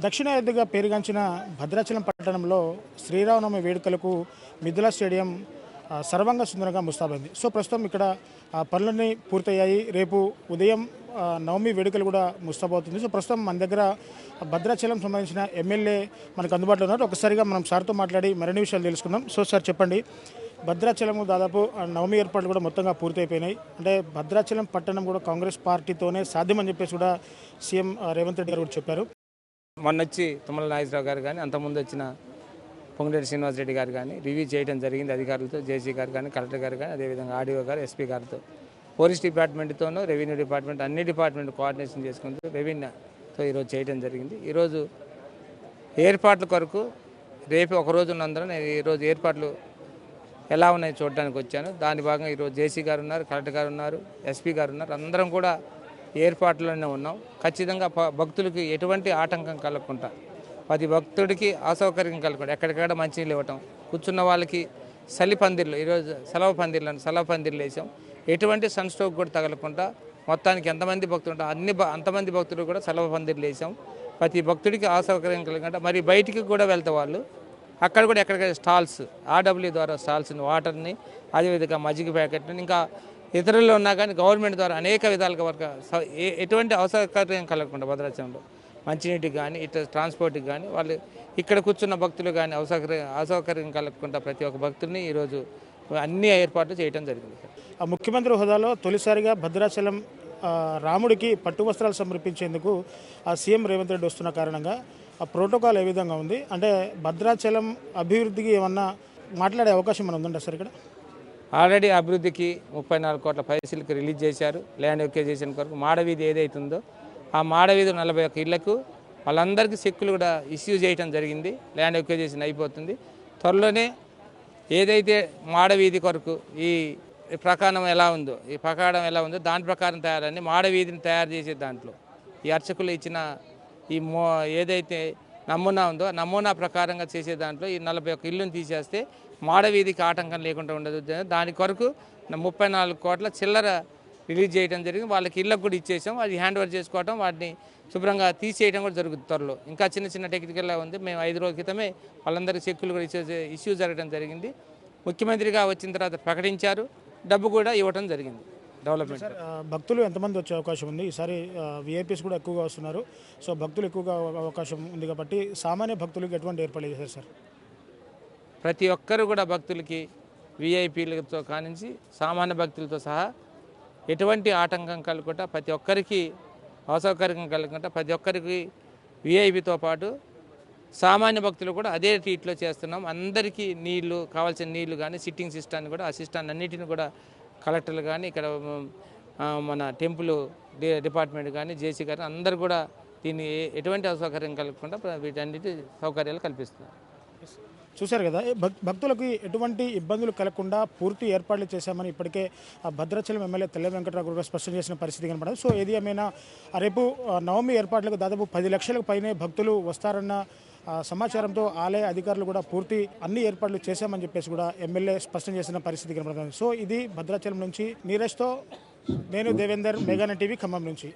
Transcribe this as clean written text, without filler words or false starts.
దక్షిణాదిగా పేరుగాంచిన భద్రాచలం పట్టణంలో శ్రీరామనవమి వేడుకలకు మిథులా స్టేడియం సర్వంగా సుందరంగా ముస్తాబైంది. సో ప్రస్తుతం ఇక్కడ పనులన్నీ పూర్తయ్యాయి. రేపు ఉదయం నవమి వేడుకలు కూడా ముస్తాబవుతుంది. సో ప్రస్తుతం మన దగ్గర భద్రాచలం సంబంధించిన ఎమ్మెల్యే మనకు అందుబాటులో ఉన్నారు. ఒకసారిగా మనం సార్తో మాట్లాడి మరిన్ని విషయాలు తెలుసుకుందాం. సో సార్ చెప్పండి, భద్రాచలం దాదాపు నవమి ఏర్పాట్లు కూడా మొత్తంగా పూర్తయిపోయినాయి. అంటే భద్రాచలం పట్టణం కూడా కాంగ్రెస్ పార్టీతోనే సాధ్యమని చెప్పేసి కూడా సీఎం రేవంత్ రెడ్డి గారు కూడా చెప్పారు. మొన్న వచ్చి తుమ్మల నాగేశ్వరరావు గారు కానీ అంతకుముందు వచ్చిన పొంగిరెడ్డి శ్రీనివాసరెడ్డి గారు కానీ రివ్యూ చేయడం జరిగింది. అధికారులతో జేసీ గారు కానీ కలెక్టర్ గారు కానీ అదేవిధంగా ఆర్డీఓ గారు ఎస్పీ గారితో పోలీస్ డిపార్ట్మెంట్తోనూ రెవెన్యూ డిపార్ట్మెంట్ అన్ని డిపార్ట్మెంట్ కోఆర్డినేషన్ చేసుకుంటూ రెవెన్యూతో ఈరోజు చేయడం జరిగింది. ఈరోజు ఏర్పాట్ల కొరకు రేపు ఒకరోజు ఉన్నందున నేను ఈరోజు ఏర్పాట్లు ఎలా ఉన్నాయో చూడడానికి వచ్చాను. దాని భాగంగా ఈరోజు జేసీ గారు ఉన్నారు, కలెక్టర్ గారు ఉన్నారు, ఎస్పీ గారు ఉన్నారు. అందరం కూడా ఏర్పాట్లోనే ఉన్నాం. ఖచ్చితంగా భక్తులకి ఎటువంటి ఆటంకం కలగకుండా, ప్రతి భక్తుడికి అసౌకర్యం కలగకుండా ఎక్కడికక్కడ మంచినీళ్ళు ఇవ్వటం, కూర్చున్న వాళ్ళకి చలి పందిర్లు, ఈరోజు సెలవు పందిర్లు వేసాం. ఎటువంటి సన్ స్ట్రోక్ కూడా తగలకుండా మొత్తానికి ఎంతమంది భక్తులు ఉంటారో అంతమంది భక్తులు కూడా సెలవు పందిర్లు వేసాం. ప్రతి భక్తుడికి అసౌకర్యం కలగకుండా మరి బయటికి కూడా వెళ్తే వాళ్ళు అక్కడ కూడా ఎక్కడికక్కడ స్టాల్స్, ఆర్డబ్ల్యూ ద్వారా స్టాల్స్ని, వాటర్ని, అదేవిధంగా మజ్జిగ ప్యాకెట్ని, ఇంకా ఇతరుల్లో ఉన్నా కానీ గవర్నమెంట్ ద్వారా అనేక విధాలుగా వరకు ఎటువంటి అసౌకర్యం కలగకుండా భద్రాచలంలో మంచినీటికి కానీ ఇటు ట్రాన్స్పోర్ట్కి కానీ వాళ్ళు ఇక్కడ కూర్చున్న భక్తులు కానీ అసౌకర్యం కలగకుండా ప్రతి ఒక్క భక్తుల్ని ఈరోజు అన్ని ఏర్పాట్లు చేయడం జరిగింది. ముఖ్యమంత్రి హోదాలో తొలిసారిగా భద్రాచలం రాముడికి పట్టు వస్త్రాలు సమర్పించేందుకు సీఎం రేవంత్ రెడ్డి వస్తున్న కారణంగా ఆ ప్రోటోకాల్ ఏ విధంగా ఉంది? అంటే భద్రాచలం అభివృద్ధికి ఏమన్నా మాట్లాడే అవకాశం మనం ఉందండి సార్? ఇక్కడ ఆల్రెడీ అభివృద్ధికి 34 కోట్ల పైసలకు రిలీజ్ చేశారు. ల్యాండ్ ఎక్విజిషన్ కొరకు మాడవీధి ఏదైతుందో ఆ మాడవీధి 41 ఇళ్లకు వాళ్ళందరికీ చెక్కులు కూడా ఇష్యూ చేయడం జరిగింది. ల్యాండ్ ఎక్విజిషన్ అయిపోతుంది త్వరలోనే. ఏదైతే మాడవీధి కొరకు ఈ ప్రకారం ఎలా ఉందో దాని ప్రకారం తయారని మాడవీధిని తయారు చేసే దాంట్లో ఈ అర్చకులు ఇచ్చిన ఈ ఏదైతే నమూనా ఉందో ఆ నమూనా ప్రకారంగా చేసే దాంట్లో ఈ 41 ఇళ్ళను తీసేస్తే మాడవీధికి ఆటంకం లేకుండా ఉండదు. దాని కొరకు 34 కోట్ల చిల్లర రిలీజ్ చేయడం జరిగింది. వాళ్ళకి ఇళ్ళకు కూడా ఇచ్చేసాం. అది హ్యాండ్ ఓవర్ చేసుకోవడం, వాటిని శుభ్రంగా తీసేయడం కూడా జరుగుతుంది త్వరలో. ఇంకా చిన్న టెక్నికల్గా ఉంది. మేము 5 రోజుల క్రితమే వాళ్ళందరికీ చెక్కులు కూడా ఇష్యూ జరగడం జరిగింది. ముఖ్యమంత్రిగా వచ్చిన తర్వాత ప్రకటించారు, డబ్బు కూడా ఇవ్వడం జరిగింది. డెవలప్మెంట్ భక్తులు ఎంతమంది వచ్చే అవకాశం ఉంది? ఈసారి విఐపీస్ కూడా ఎక్కువగా వస్తున్నారు. సో భక్తులు ఎక్కువగా అవకాశం ఉంది కాబట్టి సామాన్య భక్తులకు ఎటువంటి ఏర్పాట్లు చేశారు సార్? ప్రతి ఒక్కరు కూడా భక్తులకి విఐపీలతో కానించి సామాన్య భక్తులతో సహా ఎటువంటి ఆటంకం కలగకుండా, ప్రతి ఒక్కరికి అసౌకర్యం కలగకుండా, ప్రతి ఒక్కరికి విఐపితో పాటు సామాన్య భక్తులు కూడా అదే ట్రీట్లో చేస్తున్నాం. అందరికీ నీళ్లు కావాల్సిన నీళ్లు కానీ సిట్టింగ్ సిస్టాన్ని కూడా ఆ సిస్టాన్ని అన్నిటిని కూడా కలెక్టర్లు కానీ ఇక్కడ మన టెంపుల్ డిపార్ట్మెంట్ కానీ జేసీ గారు అందరూ కూడా దీన్ని ఎటువంటి అసౌకర్యం కలగకుండా వీటన్నిటి సౌకర్యాలు కల్పిస్తున్నారు. చూశారు కదా, భక్తులకు ఎటువంటి ఇబ్బందులు కలగకుండా పూర్తి ఏర్పాట్లు చేశామని ఇప్పటికే భద్రాచలం ఎమ్మెల్యే తెల్ల వెంకటరావు కూడా స్పష్టం చేసిన పరిస్థితి కనపడదు. సో ఏది ఏమైనా రేపు నవమి ఏర్పాట్లకు దాదాపు 10 లక్షలకు పైనే భక్తులు వస్తారన్న సమాచారంతో ఆలయ అధికారులు కూడా పూర్తి అన్ని ఏర్పాట్లు చేశామని చెప్పేసి కూడా ఎమ్మెల్యే స్పష్టం చేసిన పరిస్థితి కనపడుతుంది. సో ఇది భద్రాచలం నుంచి నీరజ్తో నేను దేవేందర్, మెగాన టీవీ ఖమ్మం నుంచి.